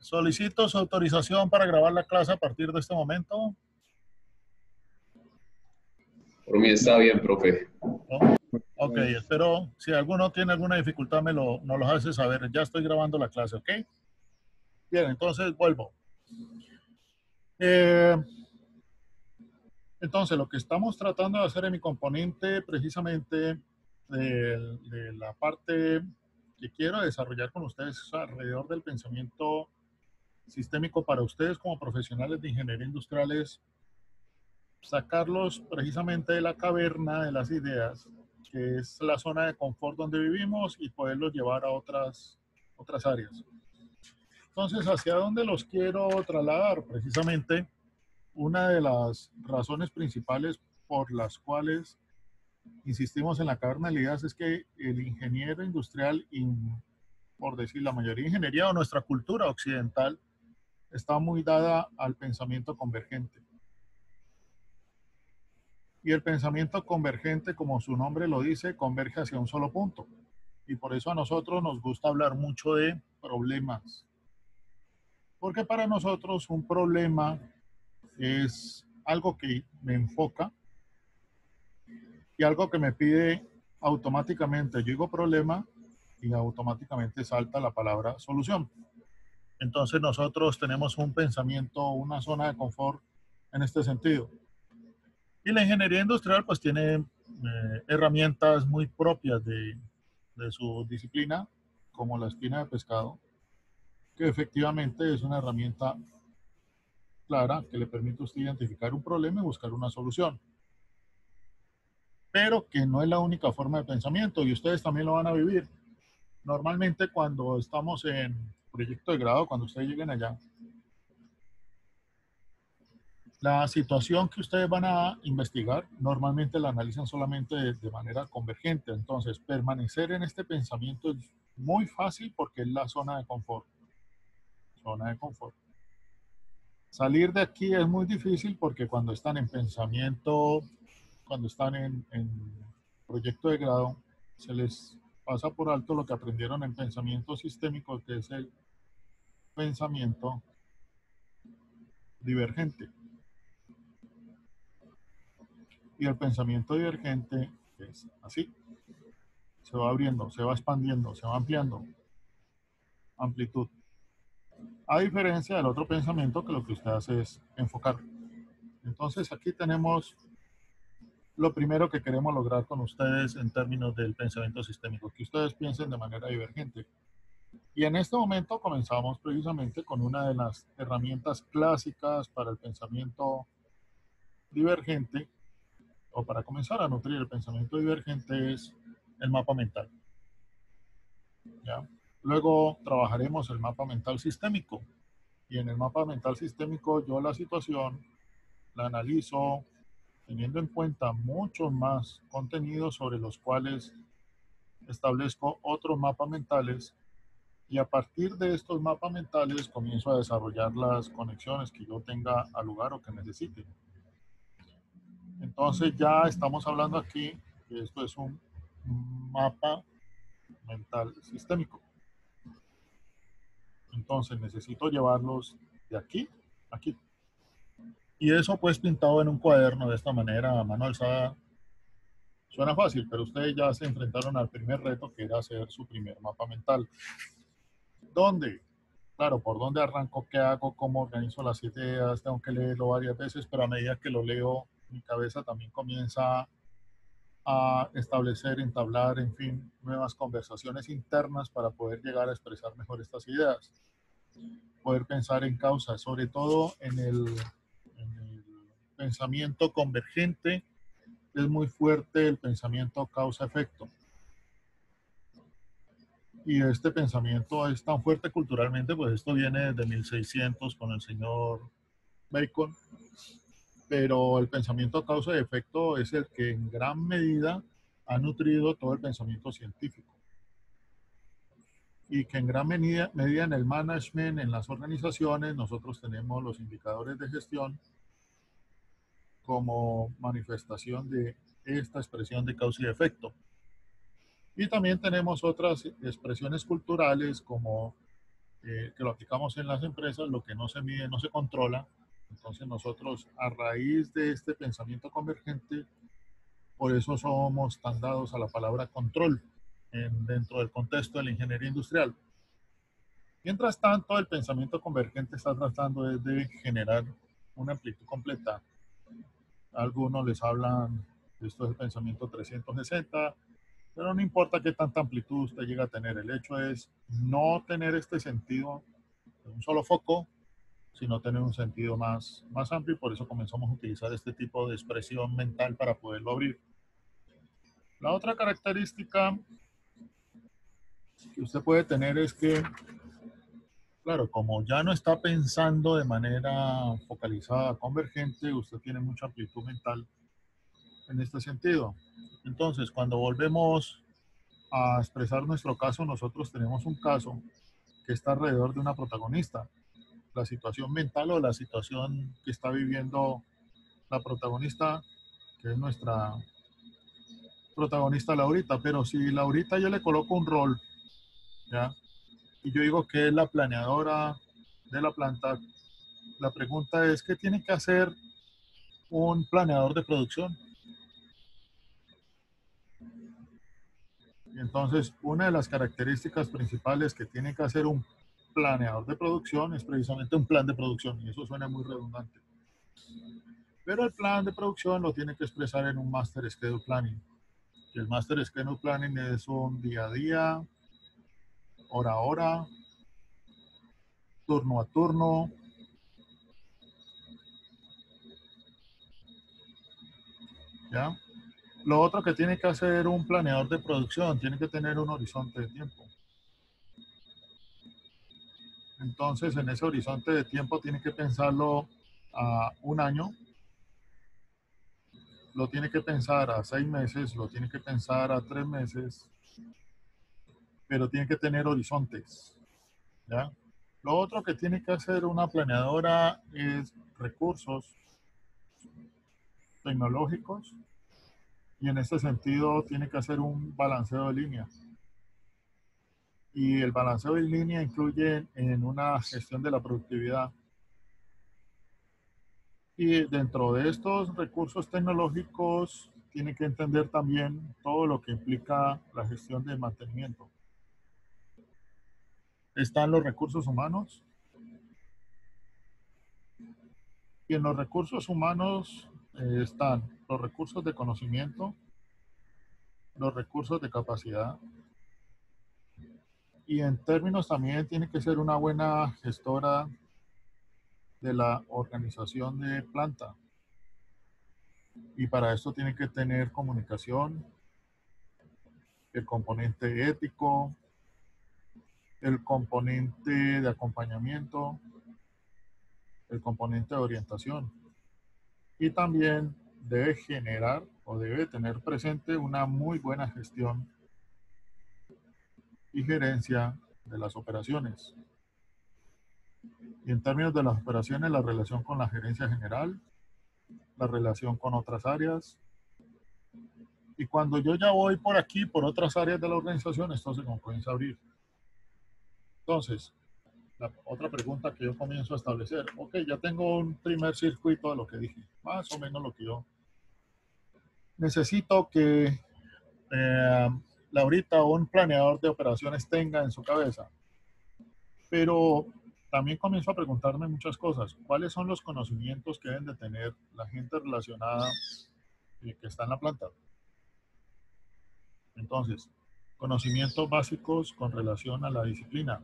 Solicito su autorización para grabar la clase a partir de este momento. Por mí está bien, profe. ¿No? Ok, espero, si alguno tiene alguna dificultad, nos lo hace saber. Ya estoy grabando la clase, ¿ok? Bien, entonces vuelvo. Entonces, lo que estamos tratando de hacer en mi componente, precisamente de la parte que quiero desarrollar con ustedes es alrededor del pensamiento sistémico para ustedes como profesionales de ingeniería industrial, es sacarlos precisamente de la caverna de las ideas, que es la zona de confort donde vivimos, y poderlos llevar a otras áreas. Entonces, ¿hacia dónde los quiero trasladar? Precisamente, una de las razones principales por las cuales insistimos en la caverna de ideas es que el ingeniero industrial, por decir la mayoría de ingeniería o nuestra cultura occidental, está muy dada al pensamiento convergente. Y el pensamiento convergente, como su nombre lo dice, converge hacia un solo punto. Y por eso a nosotros nos gusta hablar mucho de problemas. Porque para nosotros un problema es algo que me enfoca y algo que me pide automáticamente. Yo digo problema y automáticamente salta la palabra solución. Entonces nosotros tenemos un pensamiento, una zona de confort en este sentido. Y la ingeniería industrial pues tiene herramientas muy propias de su disciplina, como la espina de pescado, que efectivamente es una herramienta clara que le permite a usted identificar un problema y buscar una solución, pero que no es la única forma de pensamiento, y ustedes también lo van a vivir. Normalmente cuando estamos en proyecto de grado, cuando ustedes lleguen allá, la situación que ustedes van a investigar, normalmente la analizan solamente de manera convergente. Entonces, permanecer en este pensamiento es muy fácil porque es la zona de confort. Zona de confort. Salir de aquí es muy difícil porque cuando están en pensamiento, cuando están en proyecto de grado, se les pasa por alto lo que aprendieron en pensamiento sistémico, que es el pensamiento divergente. Y el pensamiento divergente es así. Se va abriendo, se va expandiendo, se va ampliando. Amplitud. A diferencia del otro pensamiento, que lo que usted hace es enfocar. Entonces aquí tenemos lo primero que queremos lograr con ustedes en términos del pensamiento sistémico, que ustedes piensen de manera divergente. Y en este momento comenzamos precisamente con una de las herramientas clásicas para el pensamiento divergente, o para comenzar a nutrir el pensamiento divergente, es el mapa mental. ¿Ya? Luego trabajaremos el mapa mental sistémico. Y en el mapa mental sistémico yo la situación la analizo teniendo en cuenta muchos más contenidos sobre los cuales establezco otros mapas mentales, y a partir de estos mapas mentales comienzo a desarrollar las conexiones que yo tenga al lugar o que necesite. Entonces ya estamos hablando aquí que esto es un mapa mental sistémico. Entonces necesito llevarlos de aquí a aquí. Y eso pues pintado en un cuaderno de esta manera, a mano alzada, suena fácil, pero ustedes ya se enfrentaron al primer reto, que era hacer su primer mapa mental. ¿Dónde? Claro, ¿por dónde arranco? ¿Qué hago? ¿Cómo organizo las ideas? Tengo que leerlo varias veces, pero a medida que lo leo, mi cabeza también comienza a establecer, entablar, en fin, nuevas conversaciones internas para poder llegar a expresar mejor estas ideas. Poder pensar en causas, sobre todo en el pensamiento convergente, es muy fuerte el pensamiento causa-efecto. Y este pensamiento es tan fuerte culturalmente, pues esto viene desde 1600 con el señor Bacon, pero el pensamiento causa y efecto es el que en gran medida ha nutrido todo el pensamiento científico. Y que en gran medida en el management, en las organizaciones, nosotros tenemos los indicadores de gestión como manifestación de esta expresión de causa y efecto. Y también tenemos otras expresiones culturales como que lo aplicamos en las empresas, lo que no se mide no se controla. Entonces nosotros, a raíz de este pensamiento convergente, por eso somos tan dados a la palabra control dentro del contexto de la ingeniería industrial. Mientras tanto, el pensamiento convergente está tratando de generar una amplitud completa. Algunos les hablan, esto es el pensamiento 360, pero no importa qué tanta amplitud usted llega a tener. El hecho es no tener este sentido de un solo foco, sino tener un sentido más amplio, y por eso comenzamos a utilizar este tipo de expresión mental para poderlo abrir. La otra característica que usted puede tener es que, claro, como ya no está pensando de manera focalizada, convergente, usted tiene mucha amplitud mental en este sentido. Entonces, cuando volvemos a expresar nuestro caso, nosotros tenemos un caso que está alrededor de una protagonista. La situación mental o la situación que está viviendo la protagonista, que es nuestra protagonista Laurita. Pero si Laurita yo le coloco un rol, ¿ya? Y yo digo que es la planeadora de la planta, la pregunta es, ¿qué tiene que hacer un planeador de producción? Y entonces, una de las características principales que tiene que hacer un planeador de producción es precisamente un plan de producción, y eso suena muy redundante. Pero el plan de producción lo tiene que expresar en un Master Schedule Planning. Y el Master Schedule Planning es un día a día, hora a hora, turno a turno. ¿Ya? Lo otro que tiene que hacer un planeador de producción, tiene que tener un horizonte de tiempo. Entonces, en ese horizonte de tiempo tiene que pensarlo a un año, lo tiene que pensar a 6 meses, lo tiene que pensar a 3 meses, pero tiene que tener horizontes, ¿ya? Lo otro que tiene que hacer una planeadora es recursos tecnológicos, y en este sentido tiene que hacer un balanceo de líneas. Y el balanceo de línea incluye en una gestión de la productividad. Y dentro de estos recursos tecnológicos tiene que entender también todo lo que implica la gestión de mantenimiento. Están los recursos humanos, y en los recursos humanos están los recursos de conocimiento, los recursos de capacidad, y en términos también tiene que ser una buena gestora de la organización de planta. Y para esto tiene que tener comunicación, el componente ético, el componente de acompañamiento, el componente de orientación. Y también debe generar o debe tener presente una muy buena gestión y gerencia de las operaciones. Y en términos de las operaciones, la relación con la gerencia general, la relación con otras áreas. Y cuando yo ya voy por aquí, por otras áreas de la organización, esto se comienza a abrir. Entonces, la otra pregunta que yo comienzo a establecer, ok, ya tengo un primer circuito de lo que dije, más o menos lo que yo necesito que Laurita o un planeador de operaciones tenga en su cabeza. Pero también comienzo a preguntarme muchas cosas. ¿Cuáles son los conocimientos que deben de tener la gente relacionada que está en la planta? Entonces, conocimientos básicos con relación a la disciplina,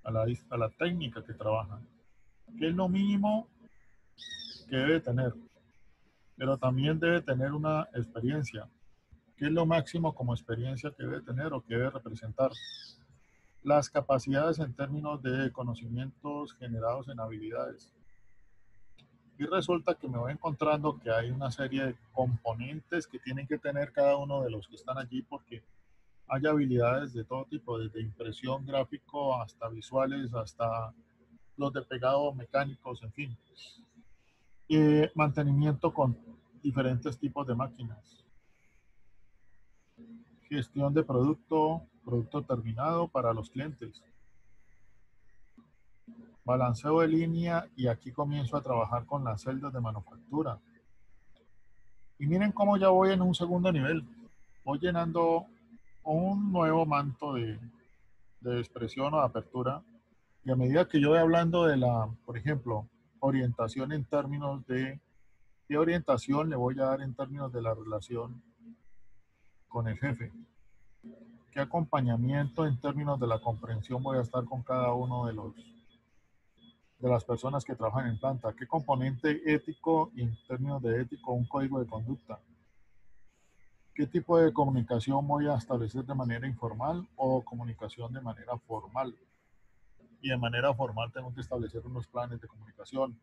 a la técnica que trabajan, que es lo mínimo que debe tener, pero también debe tener una experiencia. ¿Qué es lo máximo como experiencia que debe tener o que debe representar? Las capacidades en términos de conocimientos generados en habilidades. Y resulta que me voy encontrando que hay una serie de componentes que tienen que tener cada uno de los que están allí, porque hay habilidades de todo tipo, desde impresión gráfico hasta visuales, hasta los de pegado mecánicos, en fin. Mantenimiento con diferentes tipos de máquinas. Gestión de producto terminado para los clientes. Balanceo de línea y aquí comienzo a trabajar con las celdas de manufactura. Y miren cómo ya voy en un segundo nivel. Voy llenando un nuevo manto de expresión o de apertura. Y a medida que yo voy hablando de la, por ejemplo, orientación en términos de qué orientación le voy a dar en términos de la relación con el jefe, qué acompañamiento en términos de la comprensión voy a estar con cada uno de las personas que trabajan en planta, qué componente ético y en términos de ético un código de conducta, qué tipo de comunicación voy a establecer de manera informal o comunicación de manera formal. Y de manera formal tengo que establecer unos planes de comunicación.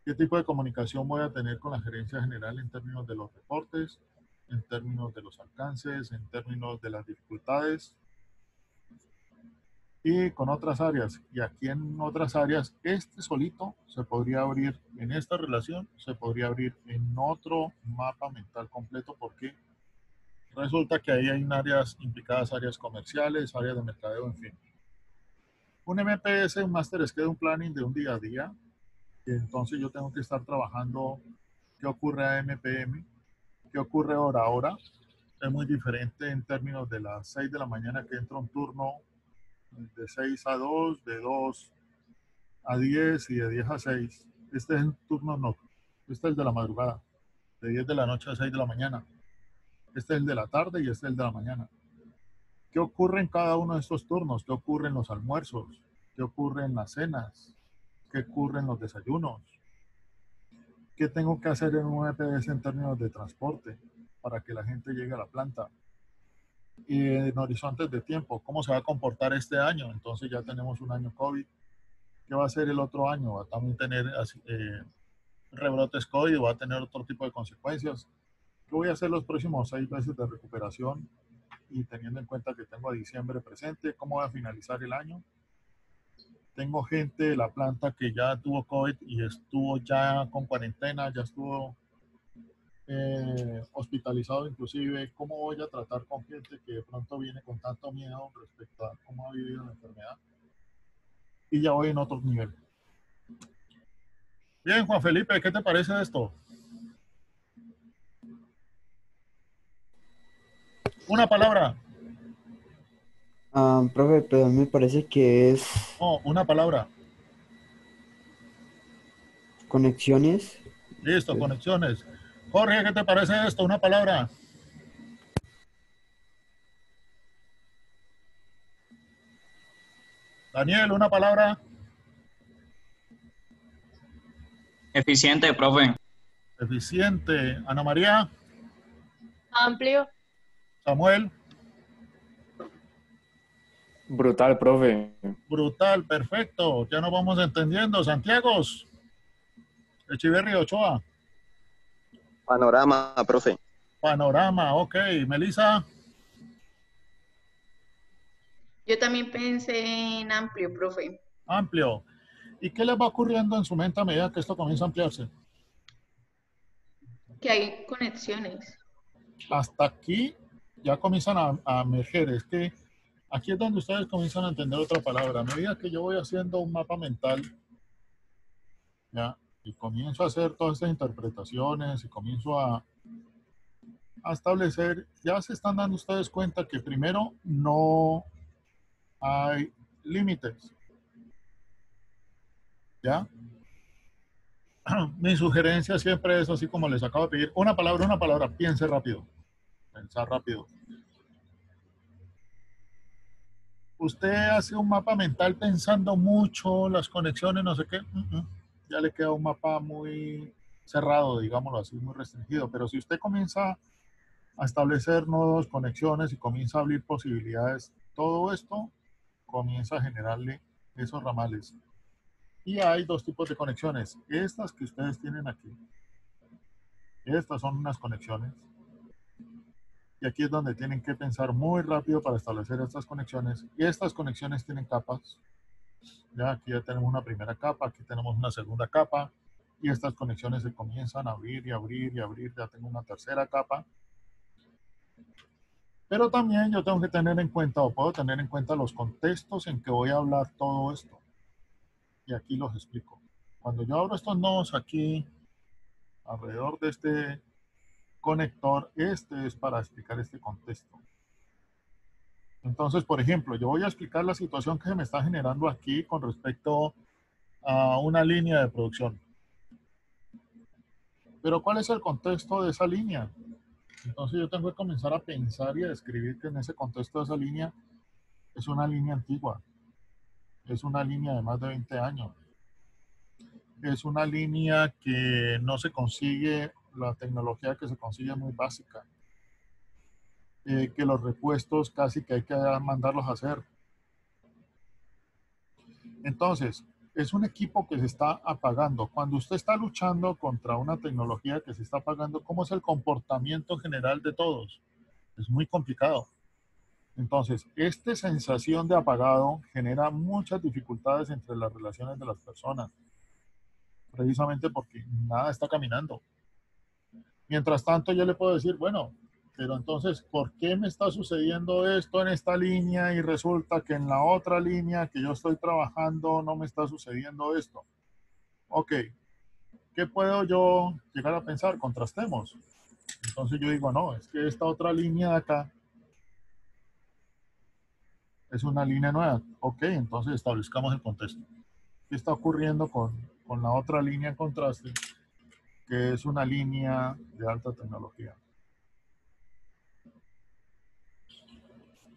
¿Qué tipo de comunicación voy a tener con la gerencia general en términos de los reportes, en términos de los alcances, en términos de las dificultades y con otras áreas? Y aquí en otras áreas, este solito se podría abrir en esta relación, se podría abrir en otro mapa mental completo porque resulta que ahí hay áreas implicadas, áreas comerciales, áreas de mercadeo, en fin. Un MPS, un Master Schedule Planning de un día a día, entonces yo tengo que estar trabajando qué ocurre a MPM, qué ocurre hora a hora. Es muy diferente en términos de las 6 de la mañana que entra un turno de 6 a 2, de 2 a 10 y de 10 a 6. Este es el turno nocturno, este es el de la madrugada, de 10 de la noche a 6 de la mañana. Este es el de la tarde y este es el de la mañana. ¿Qué ocurre en cada uno de estos turnos? ¿Qué ocurre en los almuerzos? ¿Qué ocurre en las cenas? ¿Qué ocurre en los desayunos? ¿Qué tengo que hacer en un EPS en términos de transporte para que la gente llegue a la planta? Y en horizontes de tiempo, ¿cómo se va a comportar este año? Entonces ya tenemos un año COVID. ¿Qué va a ser el otro año? ¿Va a también tener rebrotes COVID? ¿Va a tener otro tipo de consecuencias? ¿Qué voy a hacer los próximos 6 meses de recuperación? Y teniendo en cuenta que tengo a diciembre presente, ¿cómo voy a finalizar el año? Tengo gente de la planta que ya tuvo COVID y estuvo ya con cuarentena, ya estuvo hospitalizado inclusive. ¿Cómo voy a tratar con gente que de pronto viene con tanto miedo respecto a cómo ha vivido la enfermedad? Y ya voy en otro nivel. Bien, Juan Felipe, ¿qué te parece esto? Una palabra. Profe, pero a mí me parece que es No, una palabra. conexiones. Listo, conexiones. Jorge, ¿qué te parece esto? Una palabra. Daniel, una palabra. Eficiente, profe. Eficiente. Ana María. Amplio. Samuel. Brutal, profe. Brutal, perfecto. Ya nos vamos entendiendo. Santiago. Echeverri Ochoa. Panorama, profe. Panorama, ok. Melissa. Yo también pensé en amplio, profe. Amplio. ¿Y qué les va ocurriendo en su mente a medida que esto comienza a ampliarse? Que hay conexiones. Hasta aquí ya comienzan a emerger. Es que aquí es donde ustedes comienzan a entender otra palabra. A medida que yo voy haciendo un mapa mental, ¿ya? Y comienzo a hacer todas estas interpretaciones y comienzo a establecer, ya se están dando ustedes cuenta que primero no hay límites, ¿ya? Mi sugerencia siempre es así como les acabo de pedir, una palabra, piense rápido, pensar rápido. Usted hace un mapa mental pensando mucho, las conexiones, no sé qué, ya le queda un mapa muy cerrado, digámoslo así, muy restringido, pero si usted comienza a establecer nuevas conexiones y comienza a abrir posibilidades, todo esto comienza a generarle esos ramales. Y hay dos tipos de conexiones. Estas que ustedes tienen aquí. Estas son unas conexiones. Y aquí es donde tienen que pensar muy rápido para establecer estas conexiones. Y estas conexiones tienen capas. Ya aquí ya tenemos una primera capa, aquí tenemos una segunda capa. Y estas conexiones se comienzan a abrir y abrir y abrir. Ya tengo una tercera capa. Pero también yo tengo que tener en cuenta, o puedo tener en cuenta los contextos en que voy a hablar todo esto. Y aquí los explico. Cuando yo abro estos nodos aquí, alrededor de este conector, este es para explicar este contexto. Entonces, por ejemplo, yo voy a explicar la situación que se me está generando aquí con respecto a una línea de producción. Pero ¿cuál es el contexto de esa línea? Entonces yo tengo que comenzar a pensar y a describir que en ese contexto de esa línea es una línea antigua, es una línea de más de 20 años, es una línea que no se consigue, la tecnología que se consigue es muy básica, que los repuestos casi que hay que mandarlos a hacer. Entonces, es un equipo que se está apagando. Cuando usted está luchando contra una tecnología que se está apagando, ¿cómo es el comportamiento general de todos? Es muy complicado. Entonces, esta sensación de apagado genera muchas dificultades entre las relaciones de las personas, precisamente porque nada está caminando. Mientras tanto, yo le puedo decir, bueno, pero entonces, ¿por qué me está sucediendo esto en esta línea y resulta que en la otra línea que yo estoy trabajando no me está sucediendo esto? Ok, ¿qué puedo yo llegar a pensar? Contrastemos. Entonces yo digo, no, es que esta otra línea de acá es una línea nueva. Ok, entonces establezcamos el contexto. ¿Qué está ocurriendo con la otra línea en contraste, que es una línea de alta tecnología?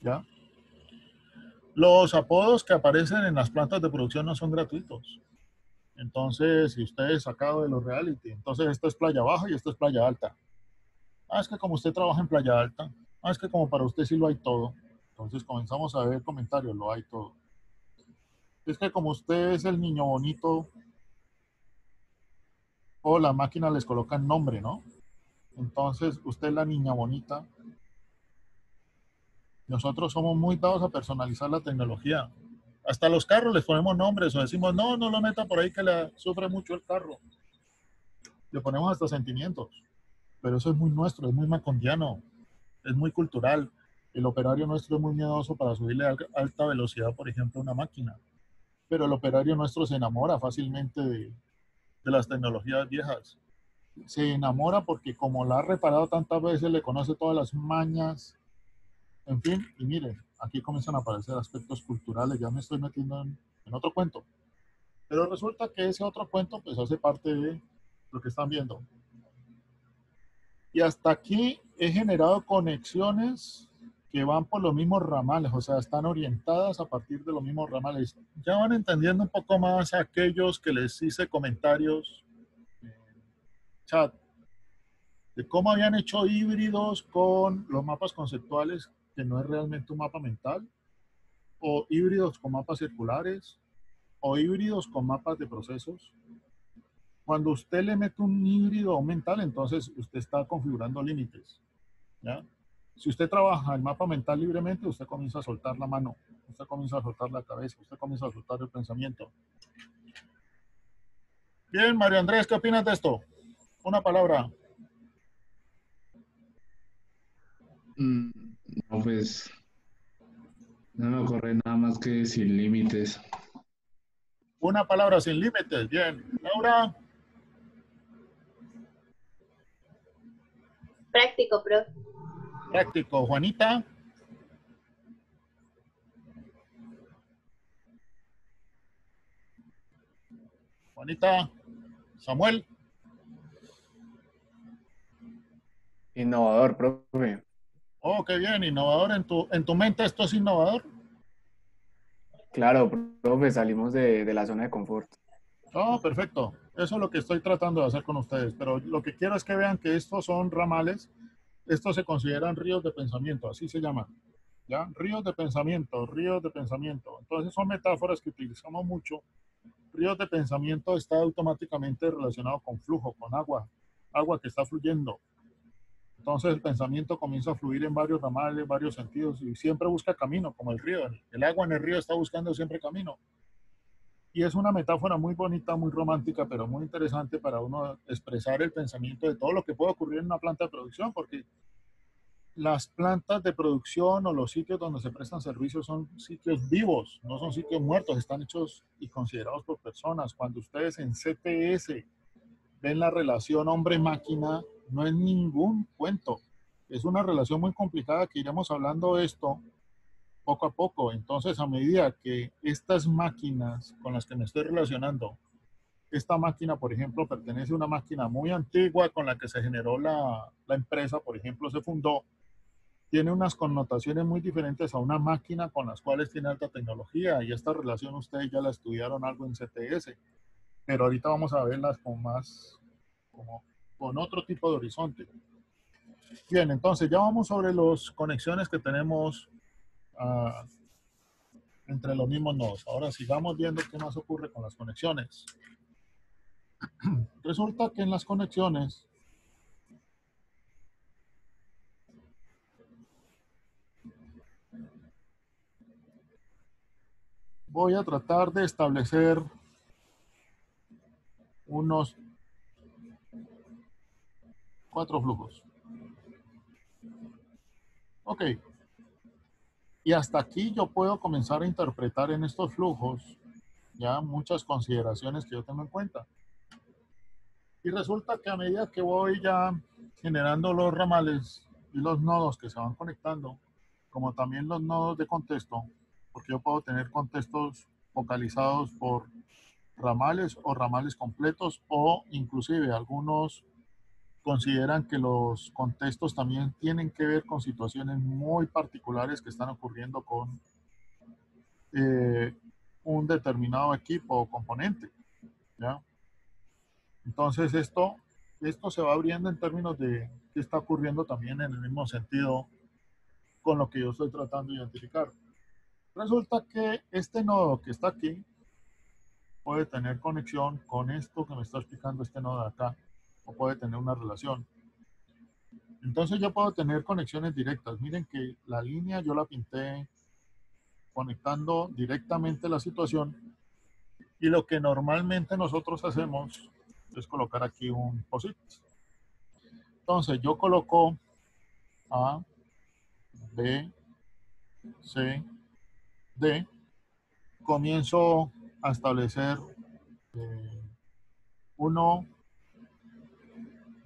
¿Ya? Los apodos que aparecen en las plantas de producción no son gratuitos. Entonces, si usted es sacado de los reality, entonces esto es playa baja y esto es playa alta. Ah, es que como usted trabaja en playa alta, ah, es que como para usted sí lo hay todo. Entonces comenzamos a ver comentarios, lo hay todo. Es que como usted es el niño bonito, o la máquina les coloca el nombre, ¿no? Entonces, usted es la niña bonita. Nosotros somos muy dados a personalizar la tecnología. Hasta los carros les ponemos nombres o decimos, no, no lo meta por ahí que le sufre mucho el carro. Le ponemos hasta sentimientos. Pero eso es muy nuestro, es muy macondiano, es muy cultural. El operario nuestro es muy miedoso para subirle a alta velocidad, por ejemplo, a una máquina. Pero el operario nuestro se enamora fácilmente de las tecnologías viejas. Se enamora porque como la ha reparado tantas veces, le conoce todas las mañas, en fin, y miren, aquí comienzan a aparecer aspectos culturales, ya me estoy metiendo en otro cuento. Pero resulta que ese otro cuento pues hace parte de lo que están viendo. Y hasta aquí he generado conexiones que van por los mismos ramales, o sea, están orientadas a partir de los mismos ramales. Ya van entendiendo un poco más a aquellos que les hice comentarios en chat de cómo habían hecho híbridos con los mapas conceptuales, que no es realmente un mapa mental, o híbridos con mapas circulares, o híbridos con mapas de procesos. Cuando usted le mete un híbrido a un mental, entonces usted está configurando límites, ¿ya? Si usted trabaja el mapa mental libremente, usted comienza a soltar la mano, usted comienza a soltar la cabeza, usted comienza a soltar el pensamiento. Bien, Mario Andrés, ¿qué opinas de esto? Una palabra. Mm, No, pues no me ocurre nada más que sin límites. Una palabra sin límites. Bien. Laura. Práctico, profe. Práctico. Juanita. Juanita. Samuel. Innovador, profe. Oh, qué bien. Innovador. En tu mente esto es innovador. Claro, profe, salimos de la zona de confort. Oh, perfecto. Eso es lo que estoy tratando de hacer con ustedes. Pero lo que quiero es que vean que estos son ramales. Estos se consideran ríos de pensamiento. Así se llaman. ¿Ya? Ríos de pensamiento. Ríos de pensamiento. Entonces son metáforas que utilizamos mucho. Ríos de pensamiento está automáticamente relacionado con flujo, con agua. Agua que está fluyendo. Entonces el pensamiento comienza a fluir en varios ramales, varios sentidos y siempre busca camino, como el río. El agua en el río está buscando siempre camino. Y es una metáfora muy bonita, muy romántica, pero muy interesante para uno expresar el pensamiento de todo lo que puede ocurrir en una planta de producción, porque las plantas de producción o los sitios donde se prestan servicios son sitios vivos, no son sitios muertos, están hechos y considerados por personas. Cuando ustedes en CTS ven la relación hombre-máquina, no es ningún cuento. Es una relación muy complicada que iremos hablando de esto poco a poco. Entonces, a medida que estas máquinas con las que me estoy relacionando, esta máquina, por ejemplo, pertenece a una máquina muy antigua con la que se generó la empresa, por ejemplo, se fundó, tiene unas connotaciones muy diferentes a una máquina con las cuales tiene alta tecnología, y esta relación ustedes ya la estudiaron algo en CTS, pero ahorita vamos a verlas con más, como, con otro tipo de horizonte. Bien, entonces ya vamos sobre las conexiones que tenemos entre los mismos nodos. Ahora sigamos viendo qué más ocurre con las conexiones. Resulta que en las conexiones voy a tratar de establecer unos 4 flujos. Ok. Y hasta aquí yo puedo comenzar a interpretar en estos flujos ya muchas consideraciones que yo tengo en cuenta. Y resulta que a medida que voy ya generando los ramales y los nodos que se van conectando, como también los nodos de contexto, porque yo puedo tener contextos focalizados por ramales o ramales completos, o inclusive algunos consideran que los contextos también tienen que ver con situaciones muy particulares que están ocurriendo con un determinado equipo o componente, ¿ya? Entonces esto se va abriendo en términos de qué está ocurriendo también en el mismo sentido con lo que yo estoy tratando de identificar. Resulta que este nodo que está aquí puede tener conexión con esto que me está explicando este nodo de acá, o puede tener una relación. Entonces yo puedo tener conexiones directas. Miren que la línea yo la pinté conectando directamente la situación, y lo que normalmente nosotros hacemos es colocar aquí un POSIT. Entonces yo coloco A, B, C, D, comienzo a establecer 1,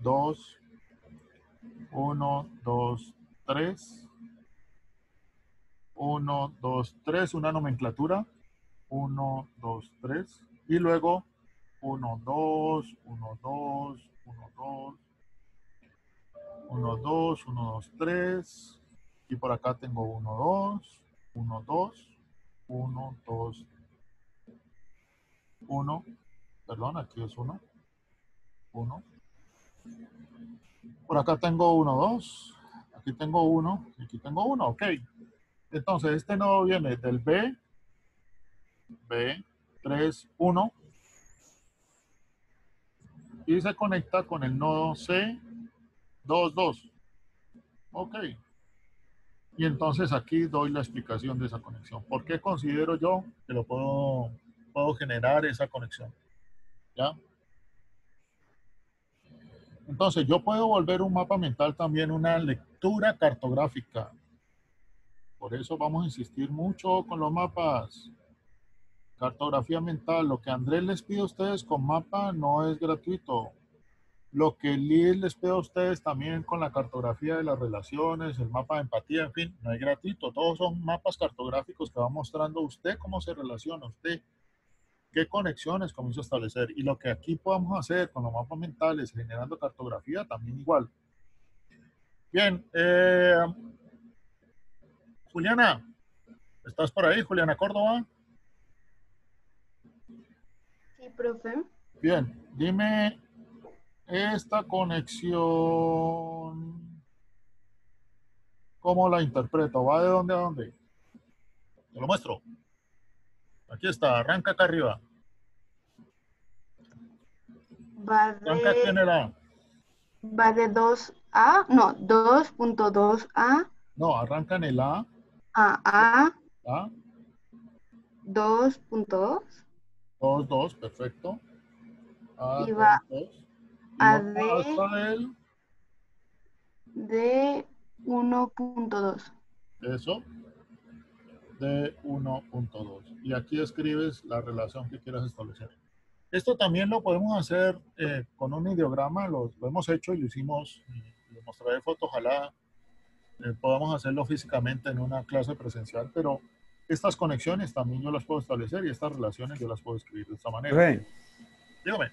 2, 1, 2, 3, 1, 2, 3, una nomenclatura, 1, 2, 3, y luego 1, 2, 1, 2, 1, 2, 1, 2, 1, 2, 3, y por acá tengo 1, 2, 1, 2, 1, 2, 1, perdón, aquí es 1, 1. Por acá tengo 1, 2, aquí tengo 1, aquí tengo 1, ok. Entonces este nodo viene del B, 3, 1, y se conecta con el nodo C, 2, 2. Ok. Y entonces aquí doy la explicación de esa conexión. ¿Por qué considero yo que lo puedo generar esa conexión? ¿Ya? Entonces yo puedo volver un mapa mental también una lectura cartográfica. Por eso vamos a insistir mucho con los mapas. Cartografía mental. Lo que Andrés les pide a ustedes con mapa no es gratuito. Lo que Liz les pide a ustedes también con la cartografía de las relaciones, el mapa de empatía, en fin, no es gratuito. Todos son mapas cartográficos que va mostrando usted cómo se relaciona, usted qué conexiones comienza a establecer. Y lo que aquí podamos hacer con los mapas mentales, generando cartografía, también igual. Bien, Juliana, ¿estás por ahí? Juliana Córdoba. Sí, profe. Bien, dime esta conexión, ¿cómo la interpreto? ¿Va de dónde a dónde? Te lo muestro. Aquí está, arranca acá arriba. Arranca aquí en el A. Va de 2A, no, 2.2A No, arranca en el A. a A, 2.2 2, 2, perfecto. A, y 2, va 2. Y a va hasta el D 1.2. Eso, de 1.2. Y aquí escribes la relación que quieras establecer. Esto también lo podemos hacer con un ideograma, lo hemos hecho y lo hicimos, les mostraré fotos, ojalá podamos hacerlo físicamente en una clase presencial, pero estas conexiones también yo las puedo establecer y estas relaciones yo las puedo escribir de esta manera. Profe, Dígame,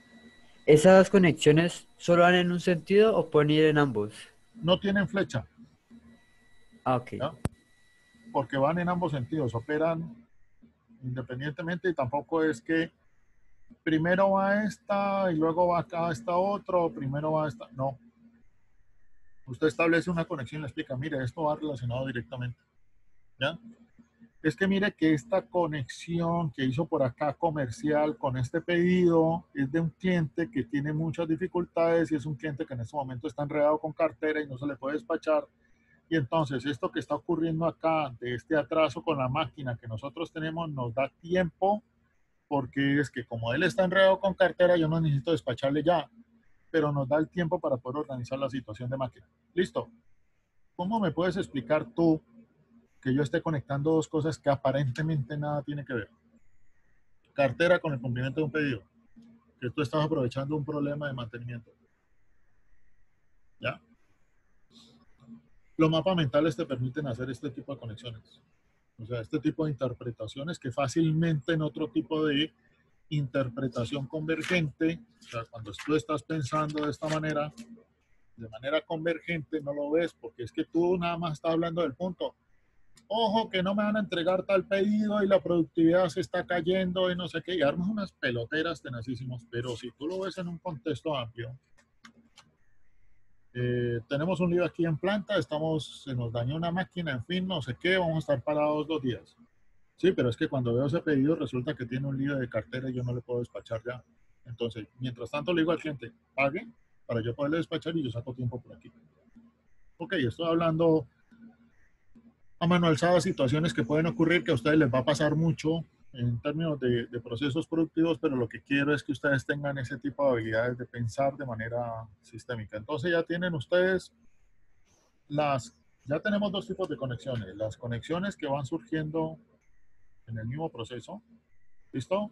¿esas conexiones solo van en un sentido o pueden ir en ambos? no tienen flecha, Ah, ok. ¿ya? Porque van en ambos sentidos, operan independientemente y tampoco es que primero va esta y luego va acá esta otro, primero va esta, no. Usted establece una conexión y le explica, mire, esto va relacionado directamente, ¿ya? Es que mire que esta conexión que hizo por acá comercial con este pedido es de un cliente que tiene muchas dificultades y es un cliente que en este momento está enredado con cartera y no se le puede despachar. Y entonces esto que está ocurriendo acá, de este atraso con la máquina que nosotros tenemos, nos da tiempo porque es que como él está enredado con cartera, yo no necesito despacharle ya, pero nos da el tiempo para poder organizar la situación de máquina. Listo. ¿Cómo me puedes explicar tú que yo esté conectando dos cosas que aparentemente nada tiene que ver? Cartera con el cumplimiento de un pedido, que tú estás aprovechando un problema de mantenimiento. ¿Ya? Los mapas mentales te permiten hacer este tipo de conexiones. O sea, este tipo de interpretaciones que fácilmente en otro tipo de interpretación convergente, o sea, cuando tú estás pensando de esta manera, de manera convergente, no lo ves porque es que tú nada más estás hablando del punto. Ojo que no me van a entregar tal pedido y la productividad se está cayendo y no sé qué, y armas unas peloteras tenacísimas, pero si tú lo ves en un contexto amplio, tenemos un lío aquí en planta, se nos dañó una máquina, en fin, no sé qué, vamos a estar parados 2 días. Sí, pero es que cuando veo ese pedido resulta que tiene un lío de cartera y yo no le puedo despachar ya. Entonces, mientras tanto le digo al cliente, pague para yo poderle despachar y yo saco tiempo por aquí. Ok, estoy hablando a mano alzada situaciones que pueden ocurrir que a ustedes les va a pasar mucho en términos de procesos productivos, pero lo que quiero es que ustedes tengan ese tipo de habilidades de pensar de manera sistémica. Entonces ya tienen ustedes ya tenemos dos tipos de conexiones. Las conexiones que van surgiendo en el mismo proceso, ¿listo?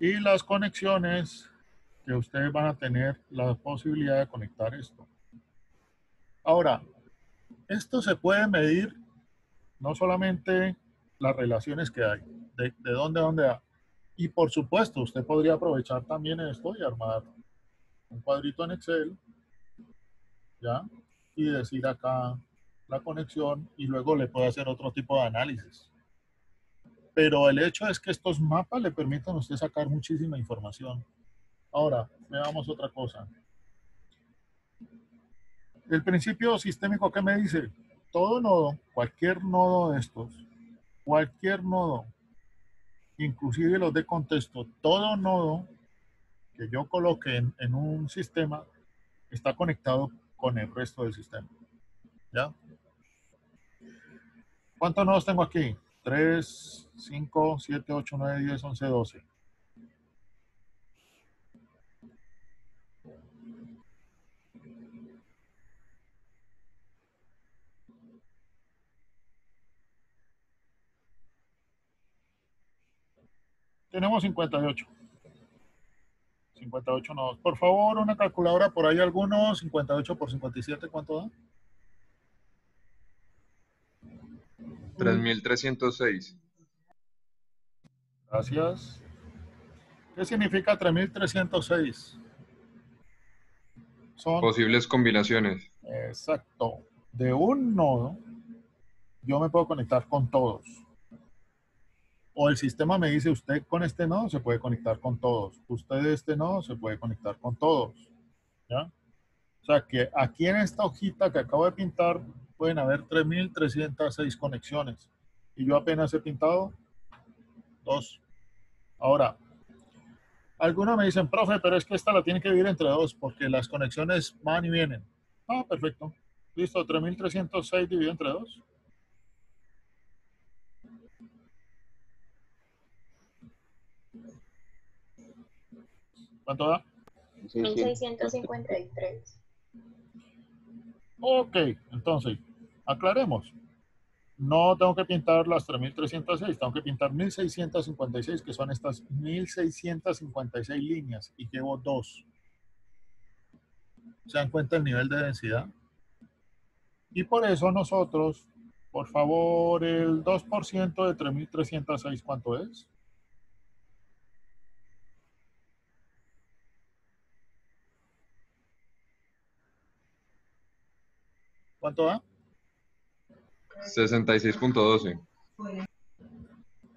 Y las conexiones que ustedes van a tener la posibilidad de conectar esto. Ahora, esto se puede medir no solamente las relaciones que hay, de dónde a dónde va. Y por supuesto, usted podría aprovechar también esto y armar un cuadrito en Excel, ¿ya? Y decir acá la conexión y luego le puede hacer otro tipo de análisis. Pero el hecho es que estos mapas le permiten a usted sacar muchísima información. Ahora, veamos otra cosa. El principio sistémico que me dice, todo nodo, cualquier nodo de estos, cualquier nodo, inclusive los de contexto, todo nodo que yo coloque en un sistema está conectado con el resto del sistema. ¿Ya? ¿Cuántos nodos tengo aquí? 3, 5, 7, 8, 9, 10, 11, 12. Tenemos 58. 58 nodos. Por favor, una calculadora por ahí algunos. 58 por 57, ¿cuánto da? 3306. Gracias. ¿Qué significa 3306? Son, Posibles combinaciones. exacto, de un nodo, yo me puedo conectar con todos. O el sistema me dice, usted con este nodo se puede conectar con todos. Usted de este nodo se puede conectar con todos. ¿Ya? O sea que aquí en esta hojita que acabo de pintar pueden haber 3306 conexiones. Y yo apenas he pintado 2. Ahora, algunos me dicen, profe, pero es que esta la tiene que dividir entre 2 porque las conexiones van y vienen. Ah, perfecto. Listo, 3306 dividido entre 2. ¿Cuánto da? 1653. Ok, entonces, aclaremos. No tengo que pintar las 3.306, tengo que pintar 1.656, que son estas 1.656 líneas, y llevo 2. ¿Se dan cuenta el nivel de densidad? Y por eso nosotros, por favor, el 2% de 3.306, ¿cuánto es? ¿Cuánto da? 66.12.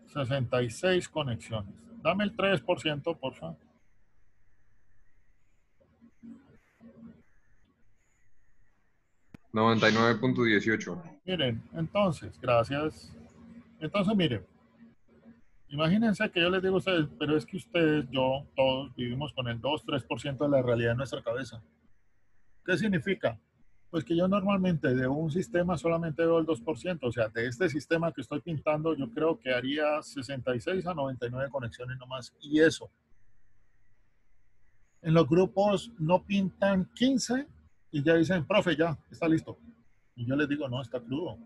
66 conexiones. Dame el 3%, por favor. 99.18. Miren, entonces, gracias. Entonces, miren, imagínense que yo les digo a ustedes, pero es que ustedes, yo, todos vivimos con el 2-3% de la realidad en nuestra cabeza. ¿Qué significa? Pues que yo normalmente de un sistema solamente veo el 2%, o sea, de este sistema que estoy pintando, yo creo que haría 66 a 99 conexiones nomás, y eso. En los grupos no pintan 15 y ya dicen, profe, ya, está listo. Y yo les digo, no, está crudo.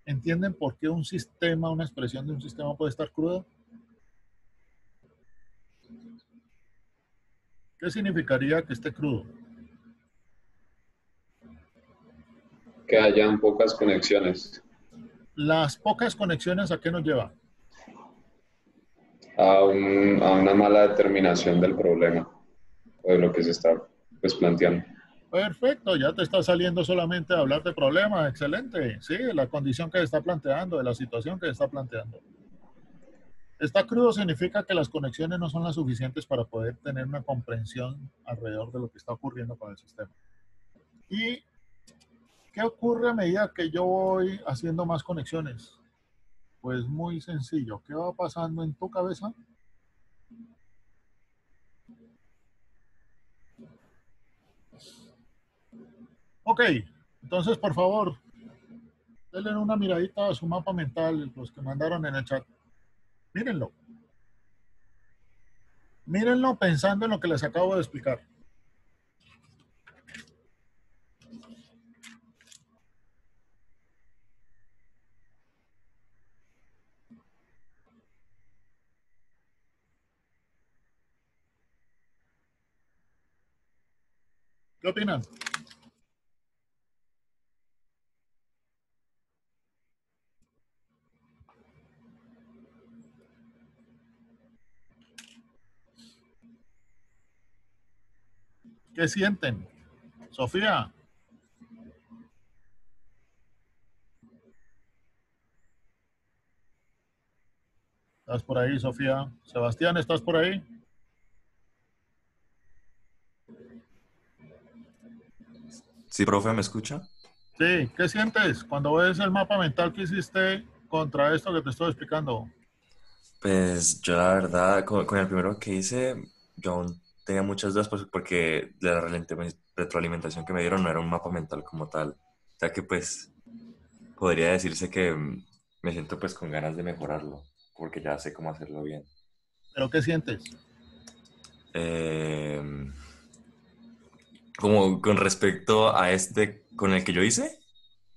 ¿Entienden por qué un sistema, una expresión de un sistema puede estar crudo? ¿Qué significaría que esté crudo? Que hayan pocas conexiones. Las pocas conexiones, ¿a qué nos lleva? A una mala determinación del problema o de lo que se está pues, planteando. Perfecto, ya te está saliendo solamente a hablar de problemas, excelente. Sí, la condición que se está planteando, de la situación que se está planteando. Está crudo significa que las conexiones no son las suficientes para poder tener una comprensión alrededor de lo que está ocurriendo con el sistema. ¿Y qué ocurre a medida que yo voy haciendo más conexiones? Pues muy sencillo. ¿Qué va pasando en tu cabeza? Ok, entonces por favor, denle una miradita a su mapa mental, los que mandaron en el chat. Mírenlo. Mírenlo pensando en lo que les acabo de explicar. ¿Qué opinan? ¿Qué sienten? Sofía. ¿Estás por ahí, Sofía? Sebastián, ¿estás por ahí? Sí, profe, ¿me escucha? Sí, ¿qué sientes cuando ves el mapa mental que hiciste contra esto que te estoy explicando? Pues yo la verdad, con el primero que hice, yo aún tenía muchas dudas porque la retroalimentación que me dieron no era un mapa mental como tal. O sea que pues podría decirse que me siento pues con ganas de mejorarlo, porque ya sé cómo hacerlo bien. ¿Pero qué sientes? Eh, Como con respecto a este con el que yo hice,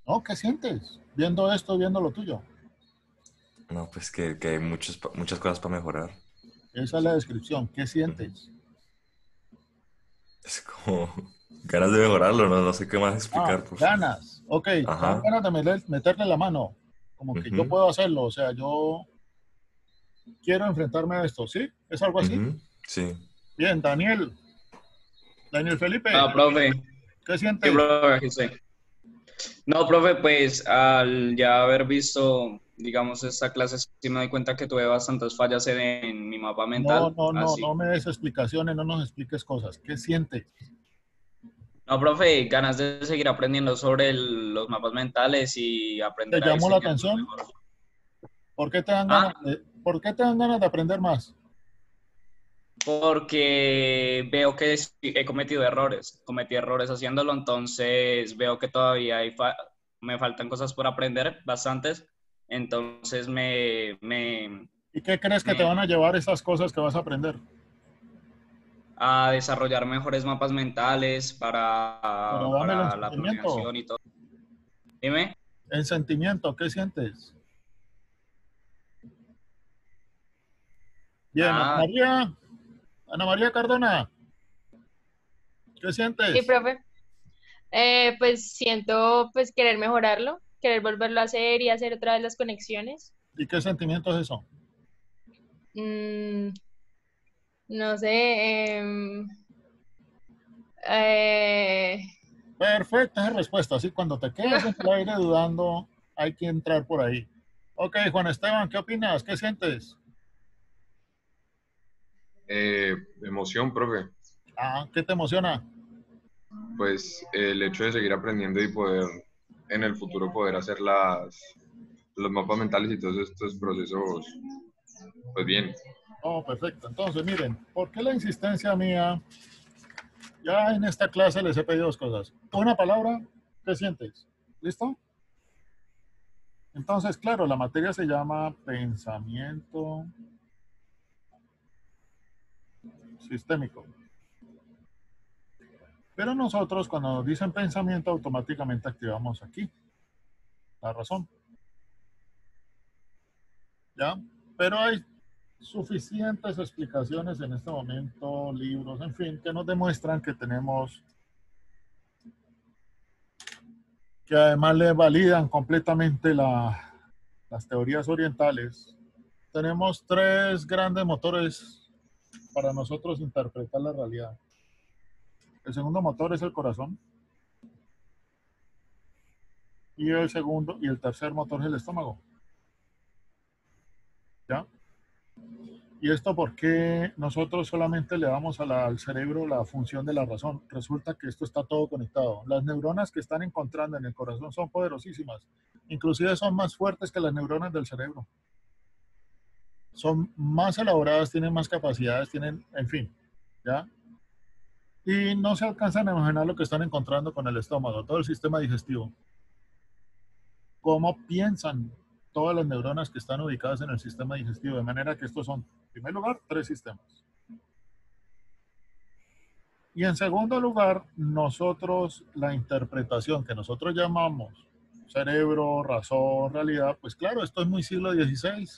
No, ¿qué sientes? Viendo esto, viendo lo tuyo. no, pues que hay muchas cosas para mejorar. Esa es la descripción. ¿Qué Ujú. sientes? Es como ganas de mejorarlo, no, no sé qué más Ah, explicar, profe. ganas. Ok, te dan Ajá. ganas de meterle la mano. Como que yo Ujú, puedo hacerlo. O sea, yo quiero enfrentarme a esto. ¿Sí? ¿Es algo así? ujú, sí. Bien, Daniel. Daniel Felipe, Ah, profe. ¿qué Sí, sientes? profe, aquí estoy. No, profe, pues al ya haber visto, digamos, esta clase, sí me doy cuenta que tuve bastantes fallas en mi mapa No, mental, no, no, no así. me des explicaciones, no nos expliques cosas. ¿Qué sientes? No, profe, ganas de seguir aprendiendo sobre los mapas mentales y ¿Te aprender a llamó la diseñarlos atención? mejor. ¿Por qué te dan Ah, ganas por qué te dan ganas de aprender más? porque veo que he cometido errores, cometí errores haciéndolo, entonces veo que todavía me faltan cosas por aprender, bastantes, entonces ¿Y qué crees que te me van a llevar esas cosas que vas a aprender? a desarrollar mejores mapas mentales Pero dame el para la sentimiento. planeación y todo. Dime. El sentimiento, ¿qué sientes? Bien, Ah, Ana María Cardona, ¿qué Sí, sientes? profe. Pues siento pues querer mejorarlo, querer volverlo a hacer y hacer otra vez las conexiones. ¿Y qué sentimiento es eso? Mm, no sé. Eh, Perfecta esa respuesta. Así cuando te quedas en el aire dudando, hay que entrar por ahí. Ok, Juan Esteban, ¿qué opinas? ¿Qué sientes? Emoción, profe. Ah, ¿qué te emociona? Pues el hecho de seguir aprendiendo y poder en el futuro poder hacer los mapas mentales y todos estos procesos, pues bien. Oh, perfecto. Entonces, miren, ¿por qué la insistencia mía? Ya en esta clase les he pedido dos cosas. Una palabra, ¿qué sientes? ¿Listo? Entonces, claro, la materia se llama pensamiento sistémico. Pero nosotros cuando nos dicen pensamiento automáticamente activamos aquí la razón. ¿Ya? Pero hay suficientes explicaciones en este momento, libros, en fin, que nos demuestran que tenemos, que además le validan completamente las teorías orientales. Tenemos tres grandes motores para nosotros interpretar la realidad. El segundo motor es el corazón. Y el tercer motor es el estómago. ¿Ya? ¿Y esto porque nosotros solamente le damos al cerebro la función de la razón? Resulta que esto está todo conectado. Las neuronas que están encontrando en el corazón son poderosísimas. Inclusive son más fuertes que las neuronas del cerebro. Son más elaboradas, tienen más capacidades, tienen, en fin, ¿ya? Y no se alcanzan a imaginar lo que están encontrando con el estómago, todo el sistema digestivo. Cómo piensan todas las neuronas que están ubicadas en el sistema digestivo, de manera que estos son, en primer lugar, tres sistemas. Y en segundo lugar, nosotros, la interpretación que nosotros llamamos cerebro, razón, realidad, pues claro, esto es muy siglo XVI.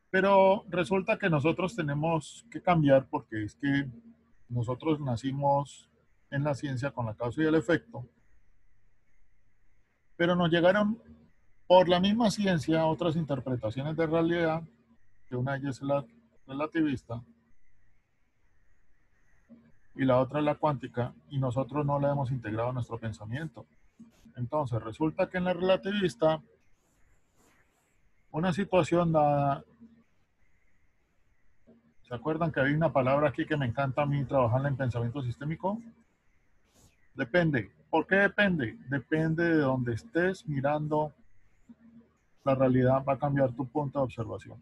Pero resulta que nosotros tenemos que cambiar porque es que nosotros nacimos en la ciencia con la causa y el efecto, pero nos llegaron por la misma ciencia otras interpretaciones de realidad, que una de ellas es la relativista y la otra es la cuántica, y nosotros no la hemos integrado a nuestro pensamiento. Entonces, resulta que en la relativista, una situación dada, ¿se acuerdan que hay una palabra aquí que me encanta a mí trabajarla en pensamiento sistémico? Depende. ¿Por qué depende? Depende de donde estés mirando la realidad, va a cambiar tu punto de observación.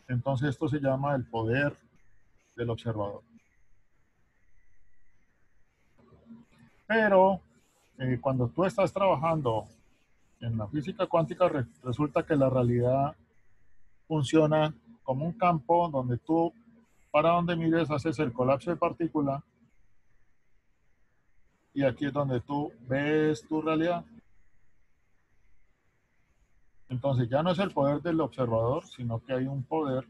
Entonces, esto se llama el poder del observador. Pero cuando tú estás trabajando en la física cuántica, resulta que la realidad funciona como un campo donde tú, para donde mires, haces el colapso de partícula y aquí es donde tú ves tu realidad. Entonces ya no es el poder del observador, sino que hay un poder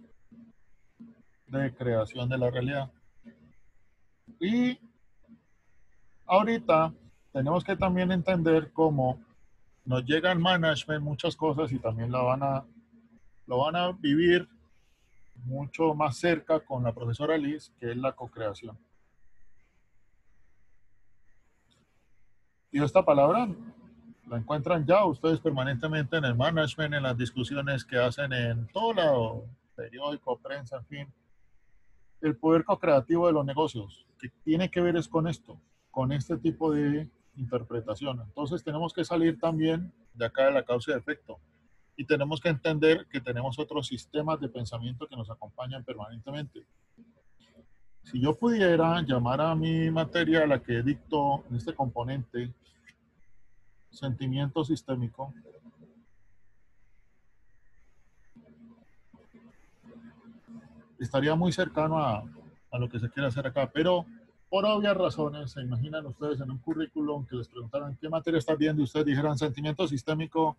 de creación de la realidad. Y ahorita tenemos que también entender cómo nos llega en management muchas cosas y también lo van a vivir mucho más cerca con la profesora Liz, que es la co-creación. Y esta palabra la encuentran ya ustedes permanentemente en el management, en las discusiones que hacen en todo lado, periódico, prensa, en fin. El poder co-creativo de los negocios, que tiene que ver es con esto, con este tipo de interpretación. Entonces tenemos que salir también de acá de la causa y efecto. Y tenemos que entender que tenemos otros sistemas de pensamiento que nos acompañan permanentemente. Si yo pudiera llamar a mi materia, a la que dicto en este componente, sentimiento sistémico, estaría muy cercano a lo que se quiere hacer acá, pero por obvias razones, se imaginan ustedes en un currículum que les preguntaran qué materia estás viendo y ustedes dijeran sentimiento sistémico,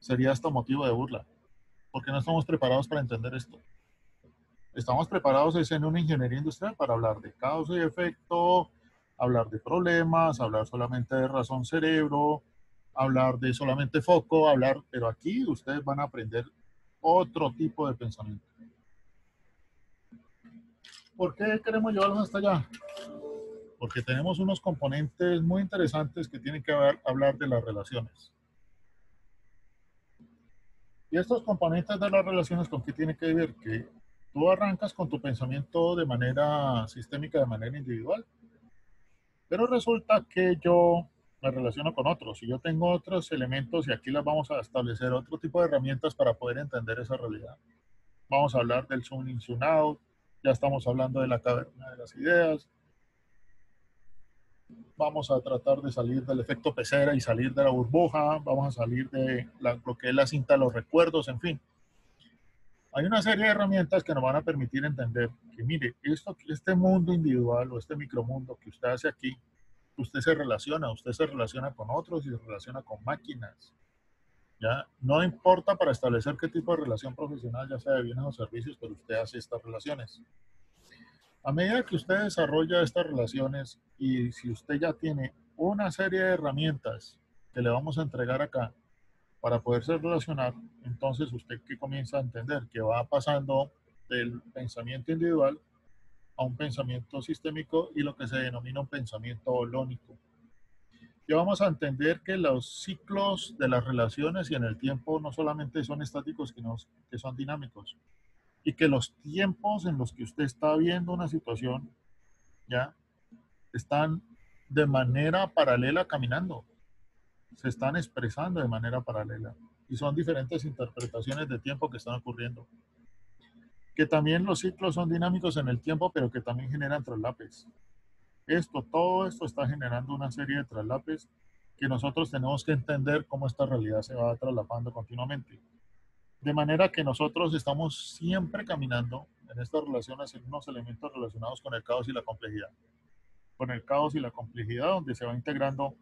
sería esto motivo de burla, porque no estamos preparados para entender esto. Estamos preparados es en una ingeniería industrial para hablar de causa y efecto, hablar de problemas, hablar solamente de razón cerebro, hablar de solamente foco, hablar, pero aquí ustedes van a aprender otro tipo de pensamiento. ¿Por qué queremos llevarlos hasta allá? Porque tenemos unos componentes muy interesantes que tienen que hablar de las relaciones. Y estos componentes de las relaciones, ¿con qué tiene que ver? Que tú arrancas con tu pensamiento de manera sistémica, de manera individual, pero resulta que yo me relaciono con otros y yo tengo otros elementos y aquí las vamos a establecer otro tipo de herramientas para poder entender esa realidad. Vamos a hablar del zoom in, zoom out, ya estamos hablando de la caverna de las ideas, vamos a tratar de salir del efecto pecera y salir de la burbuja, vamos a salir de lo que es la cinta de los recuerdos, en fin. Hay una serie de herramientas que nos van a permitir entender que, mire, este mundo individual o este micromundo que usted hace aquí, usted se relaciona con otros y se relaciona con máquinas. ¿Ya? No importa para establecer qué tipo de relación profesional, ya sea de bienes o servicios, pero usted hace estas relaciones. A medida que usted desarrolla estas relaciones y si usted ya tiene una serie de herramientas que le vamos a entregar acá para poderse relacionar, entonces usted que comienza a entender que va pasando del pensamiento individual a un pensamiento sistémico y lo que se denomina un pensamiento holónico. Ya vamos a entender que los ciclos de las relaciones y en el tiempo no solamente son estáticos, sino que son dinámicos. Y que los tiempos en los que usted está viendo una situación, ya, están de manera paralela caminando. Se están expresando de manera paralela. Y son diferentes interpretaciones de tiempo que están ocurriendo. Que también los ciclos son dinámicos en el tiempo, pero que también generan traslapes. Todo esto está generando una serie de traslapes que nosotros tenemos que entender cómo esta realidad se va traslapando continuamente. De manera que nosotros estamos siempre caminando en estas relaciones en unos elementos relacionados con el caos y la complejidad. Con el caos y la complejidad donde se va integrando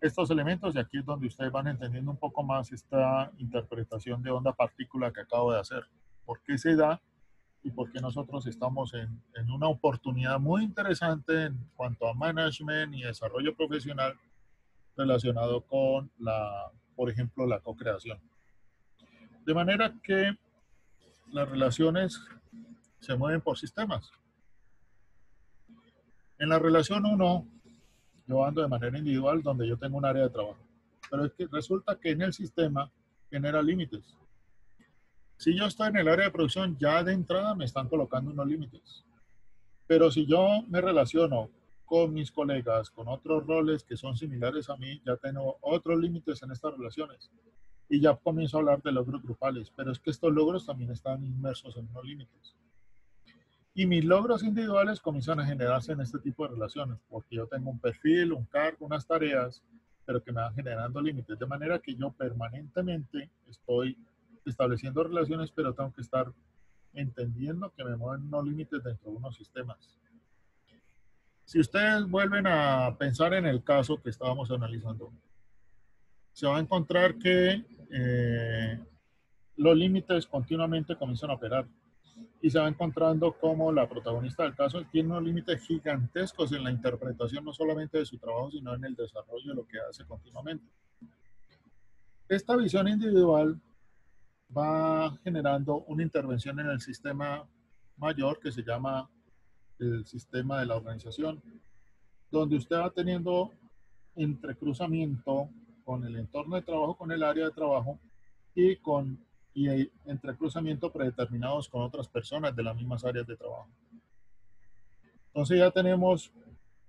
estos elementos y aquí es donde ustedes van entendiendo un poco más esta interpretación de onda partícula que acabo de hacer. ¿Por qué se da? Y por qué nosotros estamos en una oportunidad muy interesante en cuanto a management y desarrollo profesional relacionado con por ejemplo, la co-creación. De manera que las relaciones se mueven por sistemas. En la relación 1, yo ando de manera individual donde yo tengo un área de trabajo. Pero es que resulta que en el sistema genera límites. Si yo estoy en el área de producción, ya de entrada me están colocando unos límites. Pero si yo me relaciono con mis colegas, con otros roles que son similares a mí, ya tengo otros límites en estas relaciones. Y ya comienzo a hablar de logros grupales. Pero es que estos logros también están inmersos en unos límites. Y mis logros individuales comienzan a generarse en este tipo de relaciones, porque yo tengo un perfil, un cargo, unas tareas, pero que me van generando límites. De manera que yo permanentemente estoy estableciendo relaciones, pero tengo que estar entendiendo que me mueven unos límites dentro de unos sistemas. Si ustedes vuelven a pensar en el caso que estábamos analizando, se va a encontrar que los límites continuamente comienzan a operar. Y se va encontrando como la protagonista del caso tiene unos límites gigantescos en la interpretación no solamente de su trabajo, sino en el desarrollo de lo que hace continuamente. Esta visión individual va generando una intervención en el sistema mayor que se llama el sistema de la organización, donde usted va teniendo entrecruzamiento con el entorno de trabajo, con el área de trabajo y entrecruzamiento predeterminados con otras personas de las mismas áreas de trabajo. Entonces ya tenemos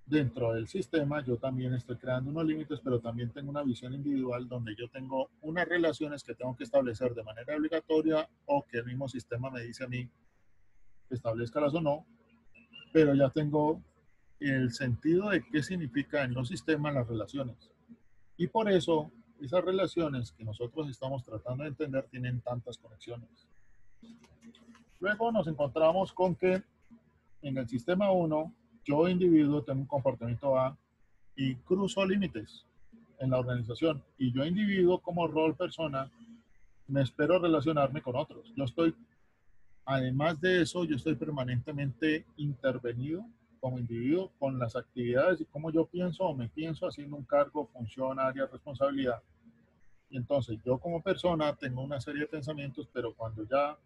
dentro del sistema, yo también estoy creando unos límites, pero también tengo una visión individual donde yo tengo unas relaciones que tengo que establecer de manera obligatoria o que el mismo sistema me dice a mí que establezcalas o no, pero ya tengo el sentido de qué significa en los sistemas las relaciones. Y por eso esas relaciones que nosotros estamos tratando de entender tienen tantas conexiones. Luego nos encontramos con que En el sistema 1, yo individuo tengo un comportamiento A y cruzo límites en la organización. Y yo individuo como rol persona me espero relacionarme con otros. Además de eso, yo estoy permanentemente intervenido como individuo con las actividades y cómo yo pienso o me pienso haciendo un cargo, función, área, responsabilidad. Y entonces yo como persona tengo una serie de pensamientos, pero cuando ya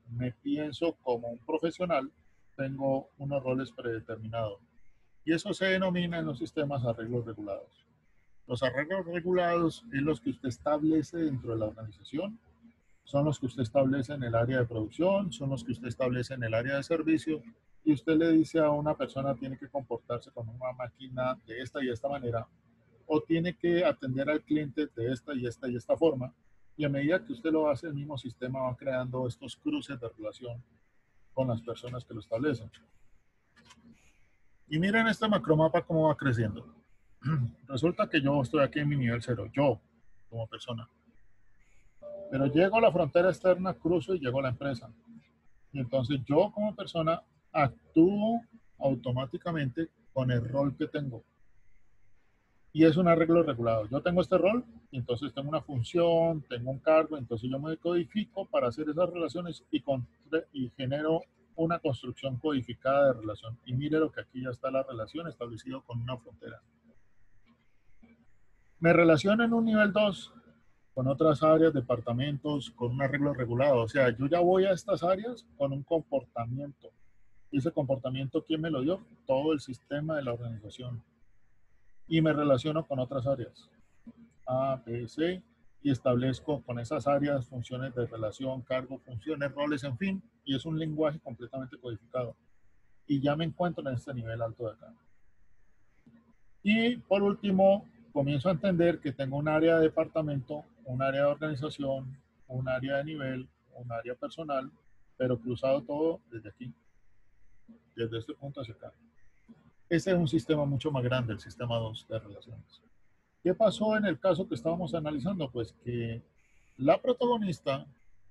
me pienso como un profesional, tengo unos roles predeterminados. Y eso se denomina en los sistemas arreglos regulados. Los arreglos regulados es los que usted establece dentro de la organización, son los que usted establece en el área de producción, son los que usted establece en el área de servicio, y usted le dice a una persona tiene que comportarse con una máquina de esta y esta manera, o tiene que atender al cliente de esta y esta y esta forma, y a medida que usted lo hace, el mismo sistema va creando estos cruces de relación con las personas que lo establecen. Y miren este macromapa cómo va creciendo. Resulta que yo estoy aquí en mi nivel 0, yo como persona. Pero llego a la frontera externa, cruzo y llego a la empresa. Y entonces yo como persona actúo automáticamente con el rol que tengo. Y es un arreglo regulado. Yo tengo este rol, y entonces tengo una función, tengo un cargo, entonces yo me codifico para hacer esas relaciones y genero una construcción codificada de relación. Y mire lo que aquí ya está la relación establecido con una frontera. Me relaciono en un nivel 2 con otras áreas, departamentos, con un arreglo regulado. O sea, yo ya voy a estas áreas con un comportamiento. Y ese comportamiento, ¿quién me lo dio? Todo el sistema de la organización. Y me relaciono con otras áreas, A, B, C, y establezco con esas áreas funciones de relación, cargo, funciones, roles, en fin, y es un lenguaje completamente codificado. Y ya me encuentro en este nivel alto de acá. Y por último, comienzo a entender que tengo un área de departamento, un área de organización, un área de nivel, un área personal, pero cruzado todo desde aquí, desde este punto hacia acá. Este es un sistema mucho más grande, el sistema 2 de relaciones. ¿Qué pasó en el caso que estábamos analizando? Pues que la protagonista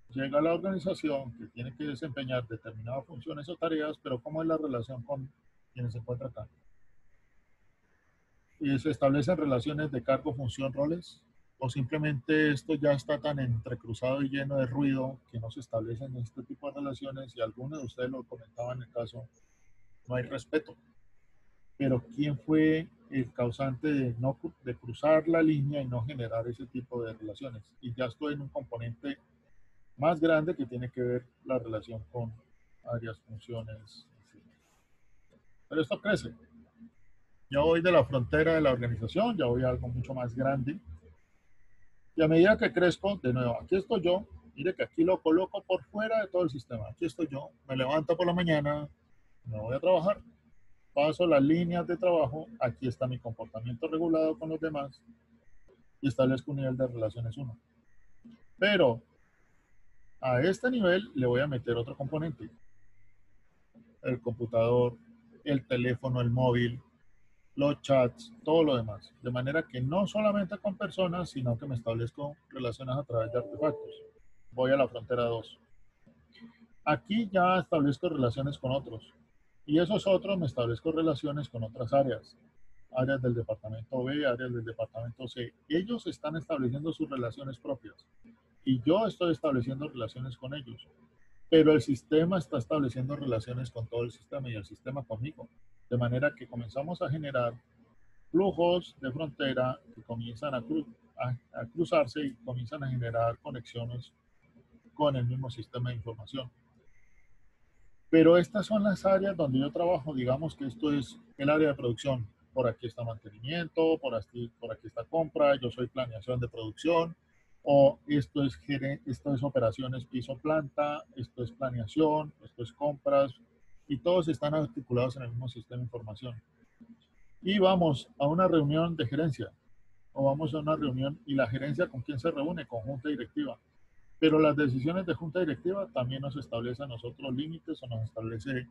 llega a la organización que tiene que desempeñar determinadas funciones o tareas, pero ¿cómo es la relación con quienes se encuentran acá? ¿Y se establecen relaciones de cargo, función, roles? ¿O simplemente esto ya está tan entrecruzado y lleno de ruido que no se establecen este tipo de relaciones? Y algunos de ustedes lo comentaban en el caso, no hay respeto. Pero ¿quién fue el causante de cruzar la línea y no generar ese tipo de relaciones? Y ya estoy en un componente más grande que tiene que ver la relación con áreas, funciones. Pero esto crece. Ya voy de la frontera de la organización, ya voy a algo mucho más grande. Y a medida que crezco, de nuevo, aquí estoy yo. Mire que aquí lo coloco por fuera de todo el sistema. Aquí estoy yo. Me levanto por la mañana, me voy a trabajar. Paso las líneas de trabajo, aquí está mi comportamiento regulado con los demás y establezco un nivel de relaciones 1. Pero a este nivel le voy a meter otro componente, el computador, el teléfono, el móvil, los chats, todo lo demás. De manera que no solamente con personas, sino que me establezco relaciones a través de artefactos. Voy a la frontera 2. Aquí ya establezco relaciones con otros. Y esos otros me establezco relaciones con otras áreas. Áreas del departamento B, áreas del departamento C. Ellos están estableciendo sus relaciones propias. Y yo estoy estableciendo relaciones con ellos. Pero el sistema está estableciendo relaciones con todo el sistema y el sistema conmigo. De manera que comenzamos a generar flujos de frontera que comienzan a cruzarse y comienzan a generar conexiones con el mismo sistema de información. Pero estas son las áreas donde yo trabajo. Digamos que esto es el área de producción. Por aquí está mantenimiento, por aquí está compra, yo soy planeación de producción, o esto es operaciones piso planta, esto es planeación, esto es compras, y todos están articulados en el mismo sistema de información. Y vamos a una reunión de gerencia, o vamos a una reunión, y la gerencia ¿con quién se reúne? Con junta directiva. Pero las decisiones de junta directiva también nos establece a nosotros límites o nos establece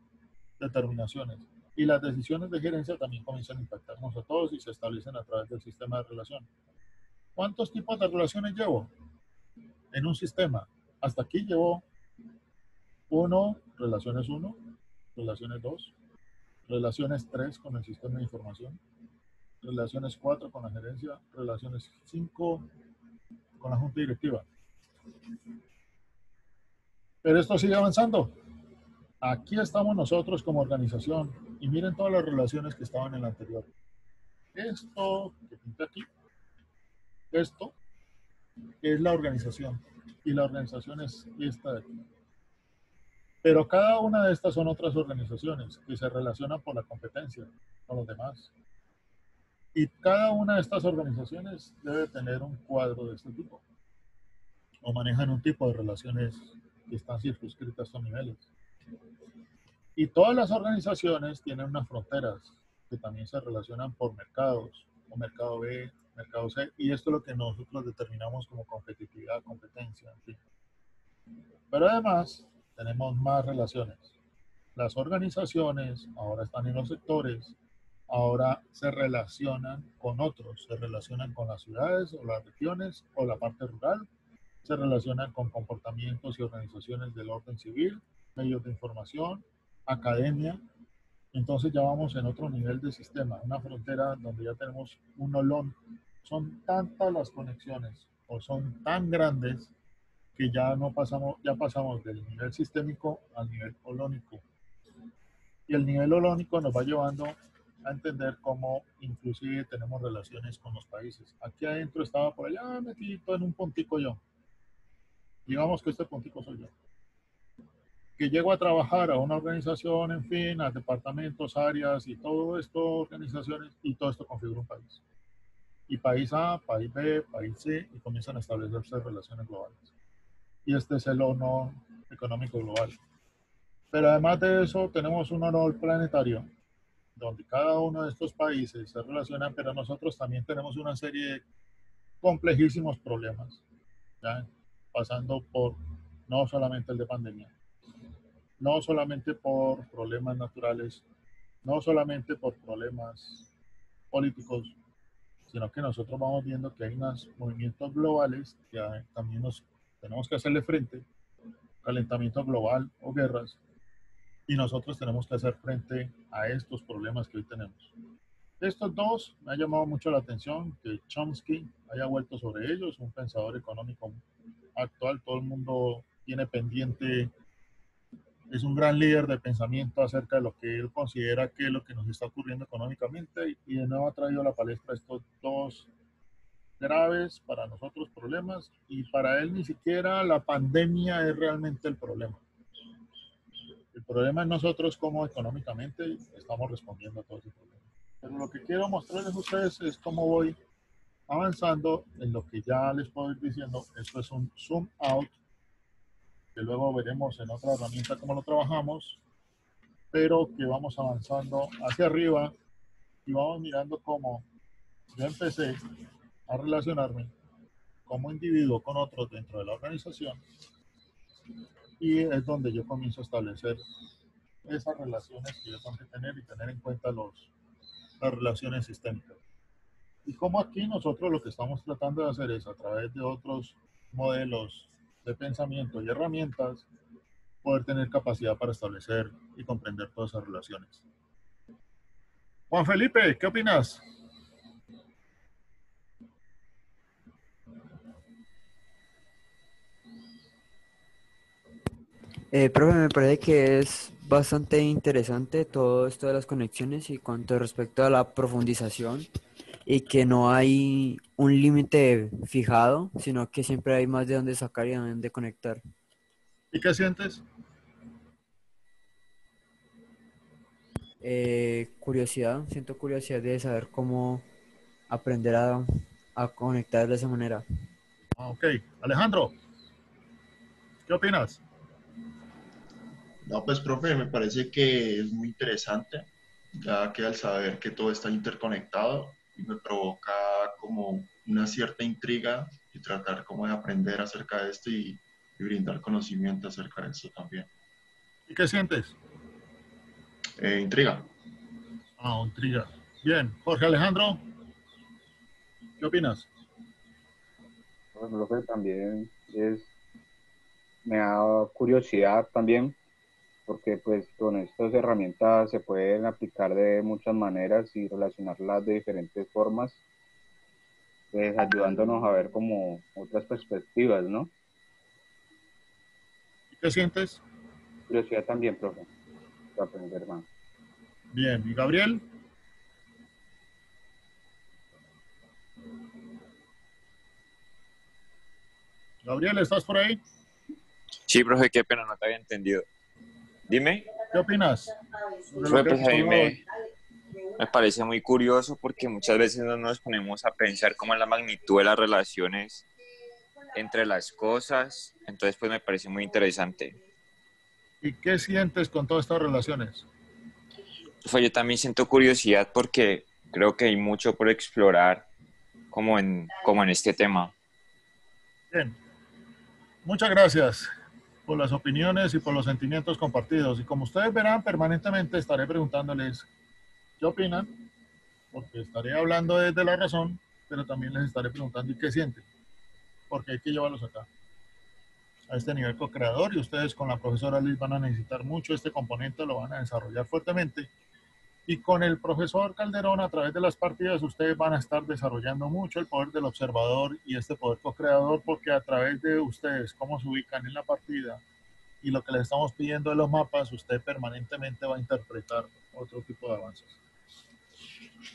determinaciones. Y las decisiones de gerencia también comienzan a impactarnos a todos y se establecen a través del sistema de relación. ¿Cuántos tipos de relaciones llevo en un sistema? Hasta aquí llevo relaciones 1, relaciones 2, relaciones 3 con el sistema de información, relaciones 4 con la gerencia, relaciones 5 con la junta directiva. Pero esto sigue avanzando. Aquí estamos nosotros como organización y miren todas las relaciones que estaban en la anterior. Esto que pinta aquí, esto es la organización y la organización es esta de aquí. Pero cada una de estas son otras organizaciones que se relacionan por la competencia con los demás. Y cada una de estas organizaciones debe tener un cuadro de este tipo o manejan un tipo de relaciones que están circunscritas a estos niveles. Y todas las organizaciones tienen unas fronteras que también se relacionan por mercados, o mercado B, mercado C, y esto es lo que nosotros determinamos como competitividad, competencia, en fin. Pero además tenemos más relaciones. Las organizaciones ahora están en los sectores, ahora se relacionan con otros, se relacionan con las ciudades o las regiones o la parte rural, se relacionan con comportamientos y organizaciones del orden civil, medios de información, academia. Entonces ya vamos en otro nivel de sistema, una frontera donde ya tenemos un olón. Son tantas las conexiones o son tan grandes que ya no pasamos, ya pasamos del nivel sistémico al nivel holónico. Y el nivel holónico nos va llevando a entender cómo inclusive tenemos relaciones con los países. Aquí adentro estaba por allá metidito en un puntico yo. Digamos que este puntico soy yo. Que llego a trabajar a una organización, en fin, a departamentos, áreas y todo esto, organizaciones, y todo esto configura un país. Y país A, país B, país C, y comienzan a establecerse relaciones globales. Y este es el ONU económico global. Pero además de eso, tenemos un ONU planetario, donde cada uno de estos países se relacionan, pero nosotros también tenemos una serie de complejísimos problemas, ¿ya? Pasando por no solamente el de pandemia, no solamente por problemas naturales, no solamente por problemas políticos, sino que nosotros vamos viendo que hay unos movimientos globales que también nos tenemos que hacerle frente, calentamiento global o guerras, y nosotros tenemos que hacer frente a estos problemas que hoy tenemos. Estos dos me ha llamado mucho la atención que Chomsky haya vuelto sobre ellos, un pensador económico actual, todo el mundo tiene pendiente, es un gran líder de pensamiento acerca de lo que él considera que es lo que nos está ocurriendo económicamente y de nuevo ha traído a la palestra estos dos graves para nosotros problemas y para él ni siquiera la pandemia es realmente el problema. El problema es nosotros cómo económicamente estamos respondiendo a todo ese problema. Pero lo que quiero mostrarles a ustedes es cómo voy avanzando en lo que ya les puedo ir diciendo. Esto es un zoom out, que luego veremos en otra herramienta cómo lo trabajamos, pero que vamos avanzando hacia arriba y vamos mirando cómo yo empecé a relacionarme como individuo con otros dentro de la organización y es donde yo comienzo a establecer esas relaciones que yo tengo que tener y tener en cuenta las relaciones sistémicas. Y como aquí nosotros lo que estamos tratando de hacer es a través de otros modelos de pensamiento y herramientas poder tener capacidad para establecer y comprender todas esas relaciones. Juan Felipe, ¿qué opinas? Profe, me parece que es bastante interesante todo esto de las conexiones y cuanto respecto a la profundización y que no hay un límite fijado, sino que siempre hay más de dónde sacar y de dónde conectar. ¿Y qué sientes? Curiosidad, siento curiosidad de saber cómo aprender a conectar de esa manera. Ok, Alejandro, ¿qué opinas? No, pues, profe, me parece que es muy interesante, ya que al saber que todo está interconectado, me provoca como una cierta intriga y tratar como de aprender acerca de esto y brindar conocimiento acerca de esto también. ¿Y qué sientes? Intriga. Intriga. Bien, Jorge Alejandro, ¿qué opinas? Bueno, lo que también me da curiosidad también porque pues con estas herramientas se pueden aplicar de muchas maneras y relacionarlas de diferentes formas, pues ayudándonos a ver como otras perspectivas, ¿no? ¿Y qué sientes? Curiosidad también, profe, para aprender más. Bien, ¿y Gabriel? Gabriel, ¿estás por ahí? Sí, profe, qué pena, no te había entendido. Dime. ¿Qué opinas? Profe, pues a mí me parece muy curioso porque muchas veces no nos ponemos a pensar cómo es la magnitud de las relaciones entre las cosas, entonces pues me parece muy interesante. ¿Y qué sientes con todas estas relaciones? Profe, yo también siento curiosidad porque creo que hay mucho por explorar como en este tema. Bien. Muchas gracias por las opiniones y por los sentimientos compartidos. Y como ustedes verán, permanentemente estaré preguntándoles qué opinan, porque estaré hablando desde la razón, pero también les estaré preguntando ¿y qué sienten? Porque hay que llevarlos acá, a este nivel co-creador, y ustedes con la profesora Liz van a necesitar mucho este componente, lo van a desarrollar fuertemente. Y con el profesor Calderón, a través de las partidas, ustedes van a estar desarrollando mucho el poder del observador y este poder co-creador, porque a través de ustedes, cómo se ubican en la partida y lo que les estamos pidiendo de los mapas, usted permanentemente va a interpretar otro tipo de avances.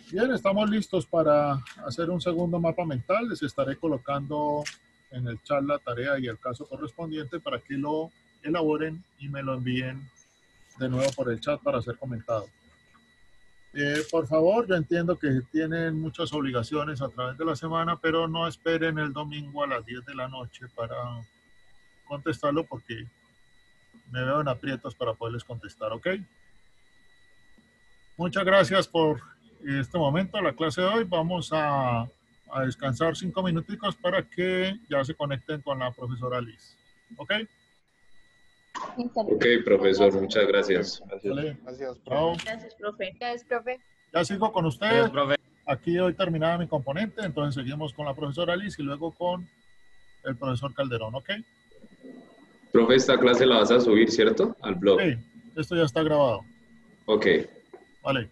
Bien, estamos listos para hacer un segundo mapa mental. Les estaré colocando en el chat la tarea y el caso correspondiente para que lo elaboren y me lo envíen de nuevo por el chat para ser comentado. Por favor, yo entiendo que tienen muchas obligaciones a través de la semana, pero no esperen el domingo a las 10 de la noche para contestarlo porque me veo en aprietos para poderles contestar, ¿ok? Muchas gracias por este momento, la clase de hoy. Vamos a descansar 5 minuticos para que ya se conecten con la profesora Liz, ¿ok? Ok, profesor, muchas gracias. Vale. Gracias, Chao. profe. Gracias, profe. Gracias, profe. Ya sigo con ustedes. Gracias, profe. Aquí hoy terminaba mi componente, entonces seguimos con la profesora Liz y luego con el profesor Calderón, ¿ok? Profe, esta clase la vas a subir, ¿cierto? Al blog. Sí, esto ya está grabado. Ok. Vale.